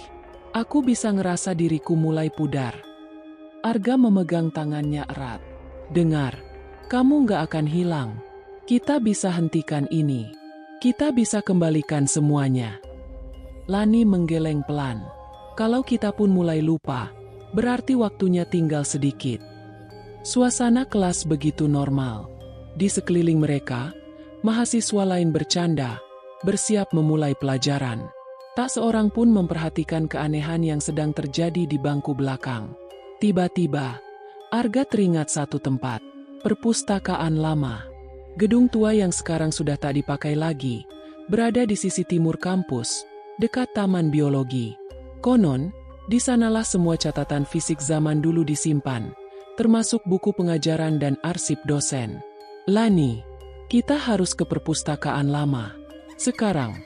"Aku bisa ngerasa diriku mulai pudar." Arga memegang tangannya erat. "Dengar, kamu nggak akan hilang. Kita bisa hentikan ini. Kita bisa kembalikan semuanya." Lani menggeleng pelan. "Kalau kita pun mulai lupa, berarti waktunya tinggal sedikit." Suasana kelas begitu normal. Di sekeliling mereka, mahasiswa lain bercanda, bersiap memulai pelajaran. Tak seorang pun memperhatikan keanehan yang sedang terjadi di bangku belakang. Tiba-tiba, Arga teringat satu tempat, perpustakaan lama. Gedung tua yang sekarang sudah tak dipakai lagi, berada di sisi timur kampus, dekat taman biologi. Konon, di sanalah semua catatan fisik zaman dulu disimpan, termasuk buku pengajaran dan arsip dosen. "Lani, kita harus ke perpustakaan lama. Sekarang."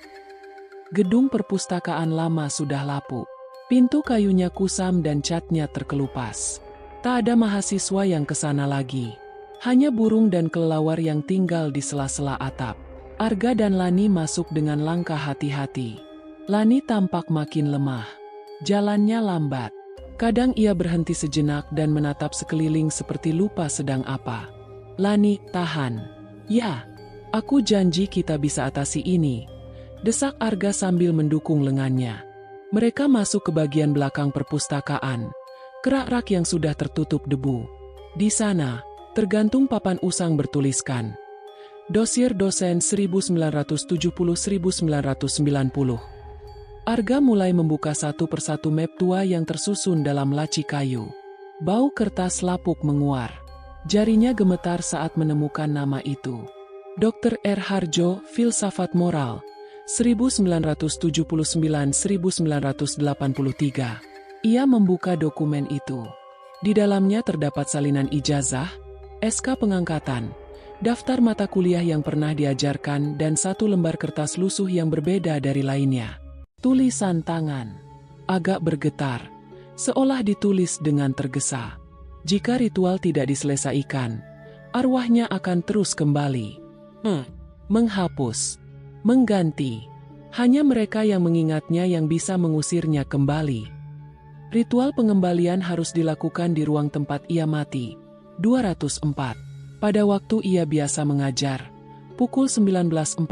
Gedung perpustakaan lama sudah lapuk. Pintu kayunya kusam dan catnya terkelupas. Tak ada mahasiswa yang ke sana lagi. Hanya burung dan kelelawar yang tinggal di sela-sela atap. Arga dan Lani masuk dengan langkah hati-hati. Lani tampak makin lemah. Jalannya lambat. Kadang ia berhenti sejenak dan menatap sekeliling seperti lupa sedang apa. "Lani, tahan." "Ya." Aku janji kita bisa atasi ini, desak Arga sambil mendukung lengannya. Mereka masuk ke bagian belakang perpustakaan, kerak-rak yang sudah tertutup debu. Di sana, tergantung papan usang bertuliskan Dosier dosen 1970-1990. Arga mulai membuka satu persatu map tua yang tersusun dalam laci kayu. Bau kertas lapuk menguar. Jarinya gemetar saat menemukan nama itu. Dr. R. Harjo, Filsafat Moral, 1979-1983. Ia membuka dokumen itu. Di dalamnya terdapat salinan ijazah, SK pengangkatan, daftar mata kuliah yang pernah diajarkan dan satu lembar kertas lusuh yang berbeda dari lainnya. Tulisan tangan agak bergetar, seolah ditulis dengan tergesa. Jika ritual tidak diselesaikan, arwahnya akan terus kembali. Menghapus, mengganti. Hanya mereka yang mengingatnya yang bisa mengusirnya kembali. Ritual pengembalian harus dilakukan di ruang tempat ia mati. 204. Pada waktu ia biasa mengajar, pukul 19.45.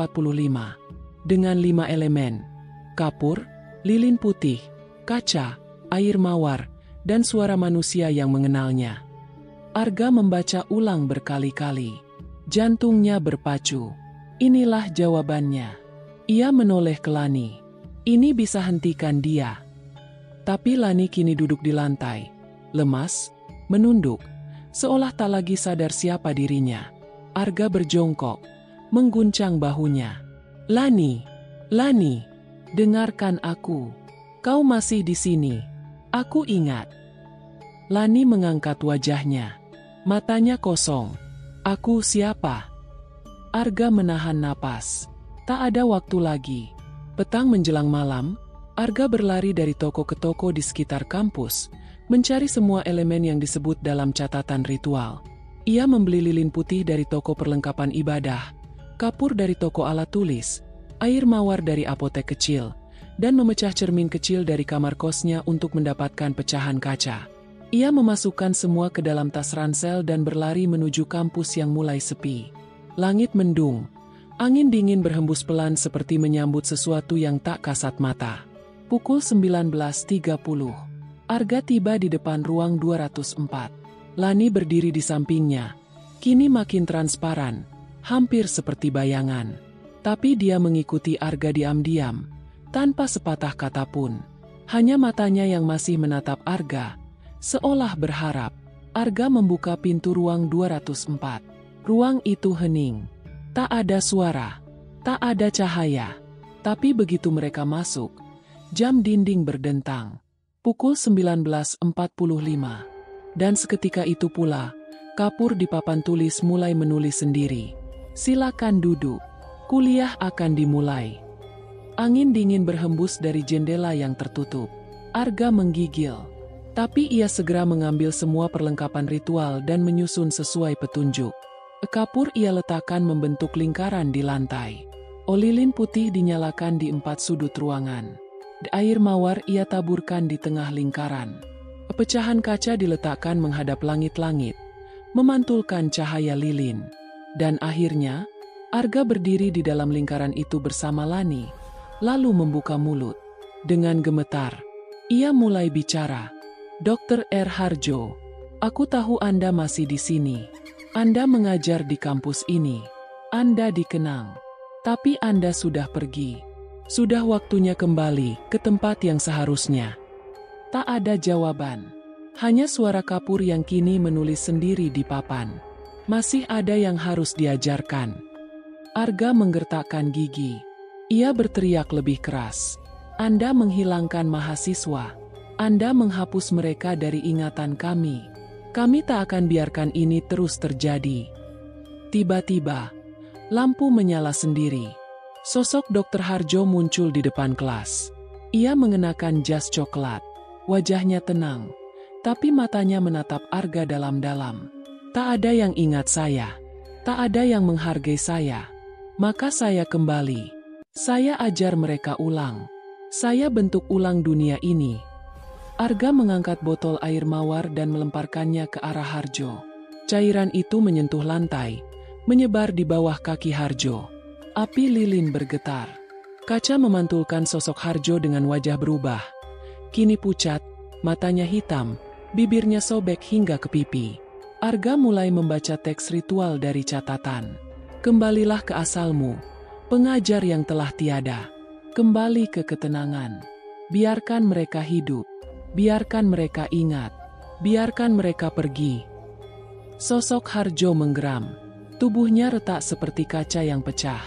Dengan 5 elemen: kapur, lilin putih, kaca, air mawar, dan suara manusia yang mengenalnya. Arga membaca ulang berkali-kali. Jantungnya berpacu. Inilah jawabannya. Ia menoleh ke Lani. Ini bisa hentikan dia. Tapi Lani kini duduk di lantai, lemas, menunduk, seolah tak lagi sadar siapa dirinya. Arga berjongkok, mengguncang bahunya. Lani, Lani, dengarkan aku. Kau masih di sini. Aku ingat. Lani mengangkat wajahnya. Matanya kosong. Aku siapa? Arga menahan napas. Tak ada waktu lagi. Petang menjelang malam, Arga berlari dari toko ke toko di sekitar kampus, mencari semua elemen yang disebut dalam catatan ritual. Ia membeli lilin putih dari toko perlengkapan ibadah, kapur dari toko alat tulis, air mawar dari apotek kecil, dan memecah cermin kecil dari kamar kosnya untuk mendapatkan pecahan kaca. Ia memasukkan semua ke dalam tas ransel dan berlari menuju kampus yang mulai sepi. Langit mendung, angin dingin berhembus pelan seperti menyambut sesuatu yang tak kasat mata. Pukul 19.30. Arga tiba di depan ruang 204. Lani berdiri di sampingnya. Kini makin transparan, hampir seperti bayangan. Tapi dia mengikuti Arga diam-diam, tanpa sepatah kata pun. Hanya matanya yang masih menatap Arga, seolah berharap. Arga membuka pintu ruang 204. Ruang itu hening. Tak ada suara, tak ada cahaya. Tapi begitu mereka masuk, jam dinding berdentang. Pukul 19.45. Dan seketika itu pula, kapur di papan tulis mulai menulis sendiri. Silakan duduk. Kuliah akan dimulai. Angin dingin berhembus dari jendela yang tertutup. Arga menggigil. Tapi ia segera mengambil semua perlengkapan ritual dan menyusun sesuai petunjuk. Kapur ia letakkan membentuk lingkaran di lantai. Lilin putih dinyalakan di 4 sudut ruangan. Air mawar ia taburkan di tengah lingkaran. Pecahan kaca diletakkan menghadap langit-langit, memantulkan cahaya lilin. Dan akhirnya, Arga berdiri di dalam lingkaran itu bersama Lani, lalu membuka mulut. Dengan gemetar, ia mulai bicara. Dr. R. Harjo, aku tahu Anda masih di sini. Anda mengajar di kampus ini. Anda dikenang. Tapi Anda sudah pergi. Sudah waktunya kembali ke tempat yang seharusnya. Tak ada jawaban. Hanya suara kapur yang kini menulis sendiri di papan. Masih ada yang harus diajarkan. Arga menggertakkan gigi. Ia berteriak lebih keras. Anda menghilangkan mahasiswa. Anda menghapus mereka dari ingatan kami. Kami tak akan biarkan ini terus terjadi. Tiba-tiba, lampu menyala sendiri. Sosok Dr. Harjo muncul di depan kelas. Ia mengenakan jas coklat. Wajahnya tenang, tapi matanya menatap Arga dalam-dalam. Tak ada yang ingat saya. Tak ada yang menghargai saya. Maka saya kembali. Saya ajar mereka ulang. Saya bentuk ulang dunia ini. Arga mengangkat botol air mawar dan melemparkannya ke arah Harjo. Cairan itu menyentuh lantai, menyebar di bawah kaki Harjo. Api lilin bergetar. Kaca memantulkan sosok Harjo dengan wajah berubah. Kini pucat, matanya hitam, bibirnya sobek hingga ke pipi. Arga mulai membaca teks ritual dari catatan. Kembalilah ke asalmu, pengajar yang telah tiada. Kembali ke ketenangan. Biarkan mereka hidup. Biarkan mereka ingat. Biarkan mereka pergi. Sosok Harjo menggeram. Tubuhnya retak seperti kaca yang pecah.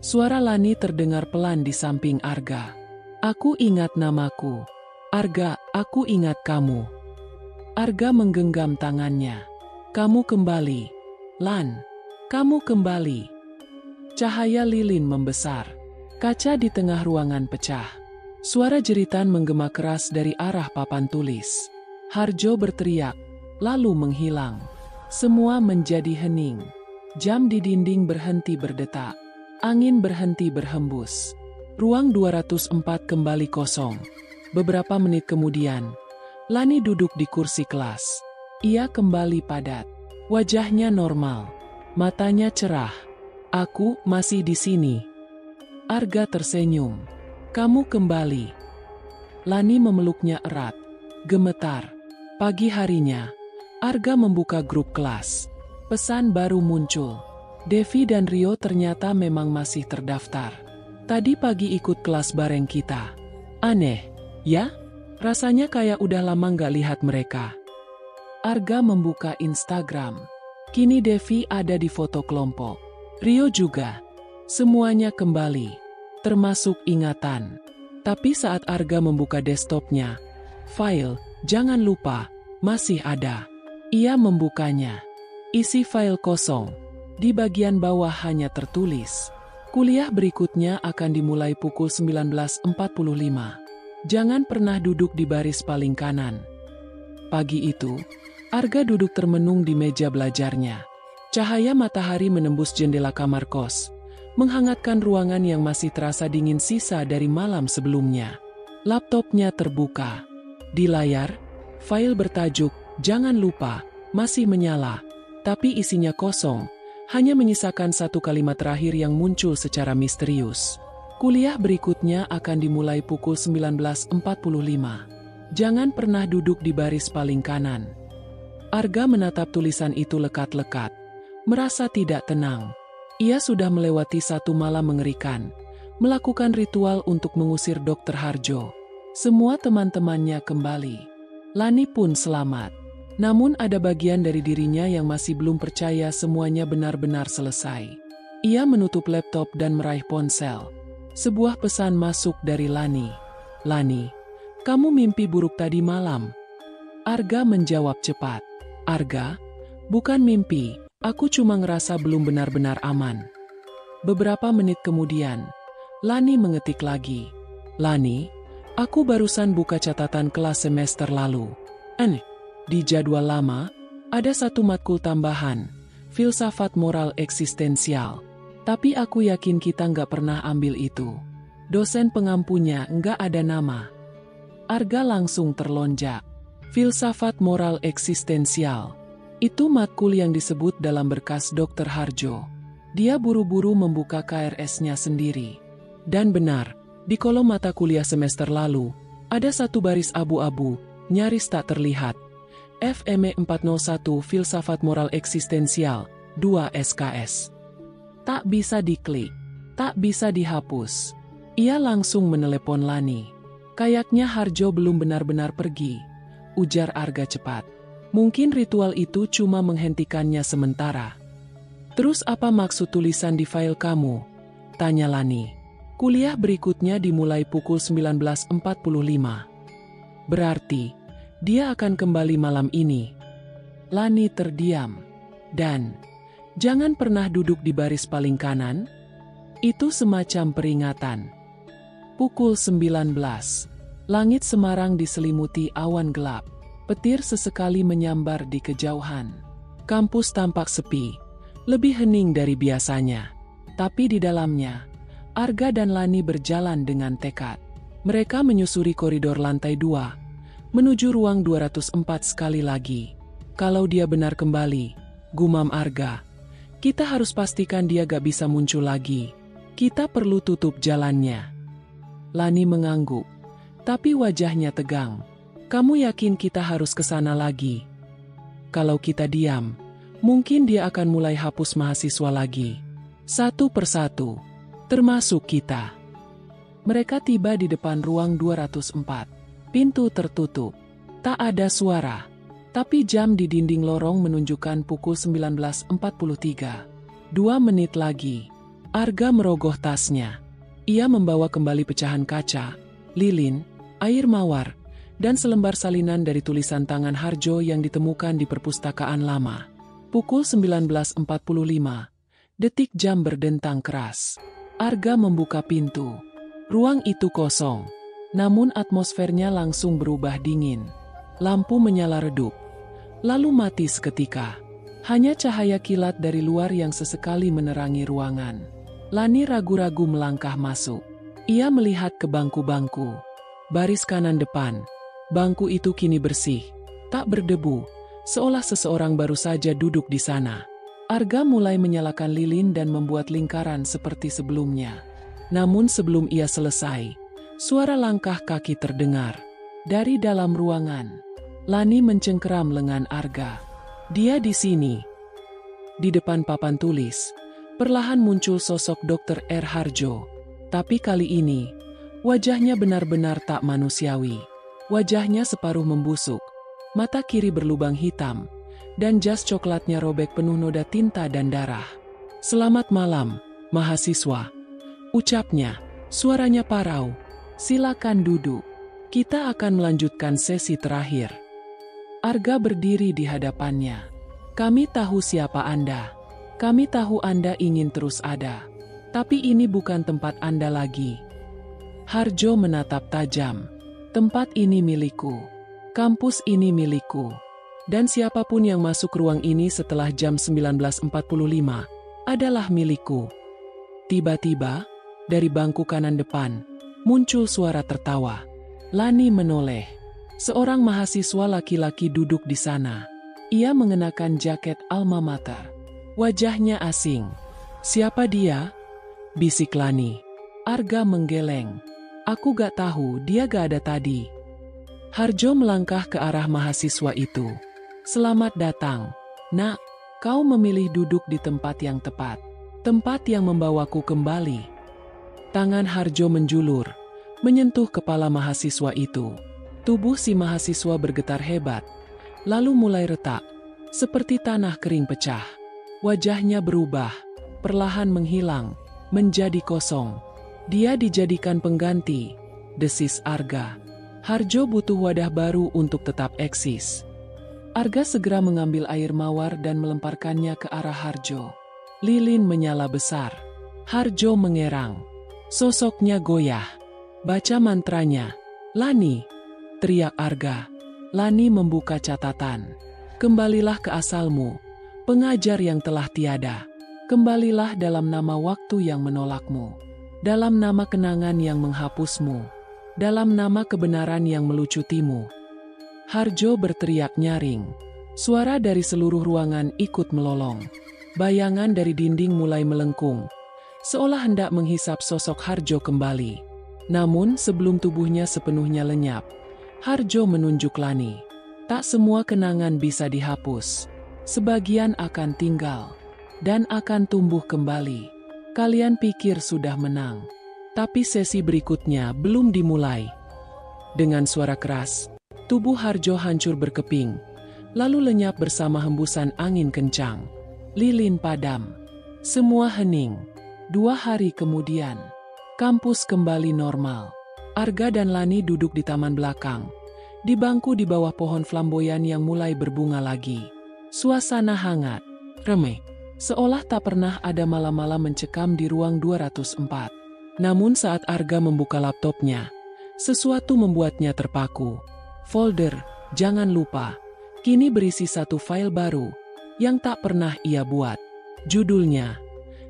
Suara Lani terdengar pelan di samping Arga. Aku ingat namaku. Arga, aku ingat kamu. Arga menggenggam tangannya. Kamu kembali. Lan, kamu kembali. Cahaya lilin membesar. Kaca di tengah ruangan pecah. Suara jeritan menggema keras dari arah papan tulis. Harjo berteriak, lalu menghilang. Semua menjadi hening. Jam di dinding berhenti berdetak. Angin berhenti berhembus. Ruang 204 kembali kosong. Beberapa menit kemudian, Lani duduk di kursi kelas. Ia kembali padat. Wajahnya normal. Matanya cerah. Aku masih di sini. Arga tersenyum. Kamu kembali. Lani memeluknya erat. Gemetar. Pagi harinya, Arga membuka grup kelas. Pesan baru muncul. Devi dan Rio ternyata memang masih terdaftar. Tadi pagi ikut kelas bareng kita. Aneh, ya? Rasanya kayak udah lama nggak lihat mereka. Arga membuka Instagram. Kini Devi ada di foto kelompok. Rio juga. Semuanya kembali. Termasuk ingatan. Tapi saat Arga membuka desktopnya, file, jangan lupa, masih ada. Ia membukanya. Isi file kosong. Di bagian bawah hanya tertulis, kuliah berikutnya akan dimulai pukul 19.45. Jangan pernah duduk di baris paling kanan. Pagi itu, Arga duduk termenung di meja belajarnya. Cahaya matahari menembus jendela kamar kos, menghangatkan ruangan yang masih terasa dingin sisa dari malam sebelumnya. Laptopnya terbuka. Di layar, file bertajuk, jangan lupa, masih menyala. Tapi isinya kosong, hanya menyisakan satu kalimat terakhir yang muncul secara misterius. Kuliah berikutnya akan dimulai pukul 19.45. Jangan pernah duduk di baris paling kanan. Arga menatap tulisan itu lekat-lekat, merasa tidak tenang. Ia sudah melewati satu malam mengerikan, melakukan ritual untuk mengusir Dr. Harjo. Semua teman-temannya kembali. Lani pun selamat. Namun ada bagian dari dirinya yang masih belum percaya semuanya benar-benar selesai. Ia menutup laptop dan meraih ponsel. Sebuah pesan masuk dari Lani. Lani, kamu mimpi buruk tadi malam? Arga menjawab cepat. Arga, bukan mimpi, aku cuma ngerasa belum benar-benar aman. Beberapa menit kemudian, Lani mengetik lagi. Lani, aku barusan buka catatan kelas semester lalu. Di jadwal lama, ada satu matkul tambahan, filsafat moral eksistensial. Tapi aku yakin kita nggak pernah ambil itu. Dosen pengampunya nggak ada nama. Arga langsung terlonjak. Filsafat moral eksistensial. Itu matkul yang disebut dalam berkas Dr. Harjo. Dia buru-buru membuka KRS-nya sendiri. Dan benar, di kolom mata kuliah semester lalu, ada satu baris abu-abu, nyaris tak terlihat. FME 401 Filsafat Moral Eksistensial, 2 SKS. Tak bisa diklik, tak bisa dihapus. Ia langsung menelepon Lani. Kayaknya Harjo belum benar-benar pergi, ujar Arga cepat. Mungkin ritual itu cuma menghentikannya sementara. Terus apa maksud tulisan di file kamu? Tanya Lani. Kuliah berikutnya dimulai pukul 19.45. Berarti dia akan kembali malam ini. Lani terdiam. Dan, jangan pernah duduk di baris paling kanan. Itu semacam peringatan. Pukul 19. Langit Semarang diselimuti awan gelap. Petir sesekali menyambar di kejauhan. Kampus tampak sepi, lebih hening dari biasanya. Tapi di dalamnya, Arga dan Lani berjalan dengan tekad. Mereka menyusuri koridor lantai 2, menuju ruang 204 sekali lagi. Kalau dia benar kembali, gumam Arga, Kita harus pastikan dia gak bisa muncul lagi. Kita perlu tutup jalannya. Lani mengangguk, tapi wajahnya tegang. Kamu yakin kita harus ke sana lagi? Kalau kita diam, mungkin dia akan mulai hapus mahasiswa lagi. Satu persatu, termasuk kita. Mereka tiba di depan ruang 204. Pintu tertutup. Tak ada suara. Tapi jam di dinding lorong menunjukkan pukul 19.43. 2 menit lagi. Arga merogoh tasnya. Ia membawa kembali pecahan kaca, lilin, air mawar, dan selembar salinan dari tulisan tangan Harjo yang ditemukan di perpustakaan lama. Pukul 19.45. Detik jam berdentang keras. Arga membuka pintu. Ruang itu kosong. Namun atmosfernya langsung berubah dingin. Lampu menyala redup. Lalu mati seketika. Hanya cahaya kilat dari luar yang sesekali menerangi ruangan. Lani ragu-ragu melangkah masuk. Ia melihat ke bangku-bangku. Baris kanan depan. Bangku itu kini bersih. Tak berdebu. Seolah seseorang baru saja duduk di sana. Arga mulai menyalakan lilin dan membuat lingkaran seperti sebelumnya. Namun sebelum ia selesai, suara langkah kaki terdengar. Dari dalam ruangan, Lani mencengkeram lengan Arga. Dia di sini. Di depan papan tulis, perlahan muncul sosok Dr. R. Harjo. Tapi kali ini, wajahnya benar-benar tak manusiawi. Wajahnya separuh membusuk, mata kiri berlubang hitam, dan jas coklatnya robek penuh noda tinta dan darah. "Selamat malam, mahasiswa," ucapnya, suaranya parau. "Silakan duduk. Kita akan melanjutkan sesi terakhir." Arga berdiri di hadapannya. "Kami tahu siapa Anda. Kami tahu Anda ingin terus ada. Tapi ini bukan tempat Anda lagi." Harjo menatap tajam. "Tempat ini milikku. Kampus ini milikku. Dan siapapun yang masuk ruang ini setelah jam 19.45 adalah milikku." Tiba-tiba, dari bangku kanan depan, muncul suara tertawa. Lani menoleh. Seorang mahasiswa laki-laki duduk di sana. Ia mengenakan jaket alma mater. Wajahnya asing. "Siapa dia?" bisik Lani. Arga menggeleng. "Aku gak tahu, dia gak ada tadi." Harjo melangkah ke arah mahasiswa itu. "Selamat datang, nak. Kau memilih duduk di tempat yang tepat. Tempat yang membawaku kembali." Tangan Harjo menjulur, menyentuh kepala mahasiswa itu. Tubuh si mahasiswa bergetar hebat, lalu mulai retak, seperti tanah kering pecah. Wajahnya berubah, perlahan menghilang, menjadi kosong. "Dia dijadikan pengganti," desis Arga. "Harjo butuh wadah baru untuk tetap eksis." Arga segera mengambil air mawar dan melemparkannya ke arah Harjo. Lilin menyala besar. Harjo mengerang. Sosoknya goyah. "Baca mantranya, Lani," teriak Arga. Lani membuka catatan. "Kembalilah ke asalmu, pengajar yang telah tiada. Kembalilah dalam nama waktu yang menolakmu. Dalam nama kenangan yang menghapusmu. Dalam nama kebenaran yang melucutimu." Harjo berteriak nyaring. Suara dari seluruh ruangan ikut melolong. Bayangan dari dinding mulai melengkung, seolah hendak menghisap sosok Harjo kembali. Namun sebelum tubuhnya sepenuhnya lenyap, Harjo menunjuk Lani. "Tak semua kenangan bisa dihapus. Sebagian akan tinggal, dan akan tumbuh kembali. Kalian pikir sudah menang, tapi sesi berikutnya belum dimulai." Dengan suara keras, tubuh Harjo hancur berkeping, lalu lenyap bersama hembusan angin kencang. Lilin padam. Semua hening. 2 hari kemudian, kampus kembali normal. Arga dan Lani duduk di taman belakang, di bangku di bawah pohon flamboyan yang mulai berbunga lagi. Suasana hangat, remeh, seolah tak pernah ada malam-malam mencekam di ruang 204. Namun saat Arga membuka laptopnya, sesuatu membuatnya terpaku. Folder, jangan lupa, kini berisi satu file baru, yang tak pernah ia buat. Judulnya,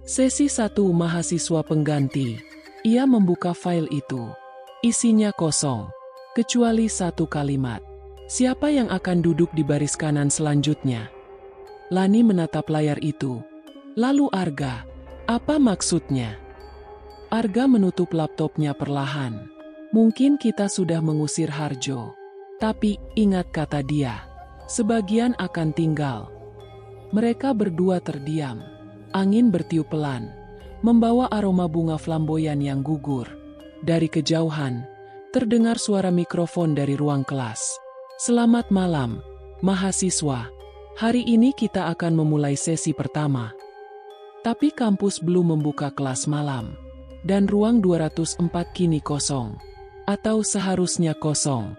Sesi 1 Mahasiswa Pengganti. Ia membuka file itu. Isinya kosong, kecuali satu kalimat. Siapa yang akan duduk di baris kanan selanjutnya? Lani menatap layar itu. Lalu Arga, apa maksudnya? Arga menutup laptopnya perlahan. Mungkin kita sudah mengusir Harjo. Tapi, ingat kata dia, sebagian akan tinggal. Mereka berdua terdiam. Angin bertiup pelan, membawa aroma bunga flamboyan yang gugur. Dari kejauhan, terdengar suara mikrofon dari ruang kelas. Selamat malam, mahasiswa. Hari ini kita akan memulai sesi pertama. Tapi kampus belum membuka kelas malam. Dan ruang 204 kini kosong. Atau seharusnya kosong.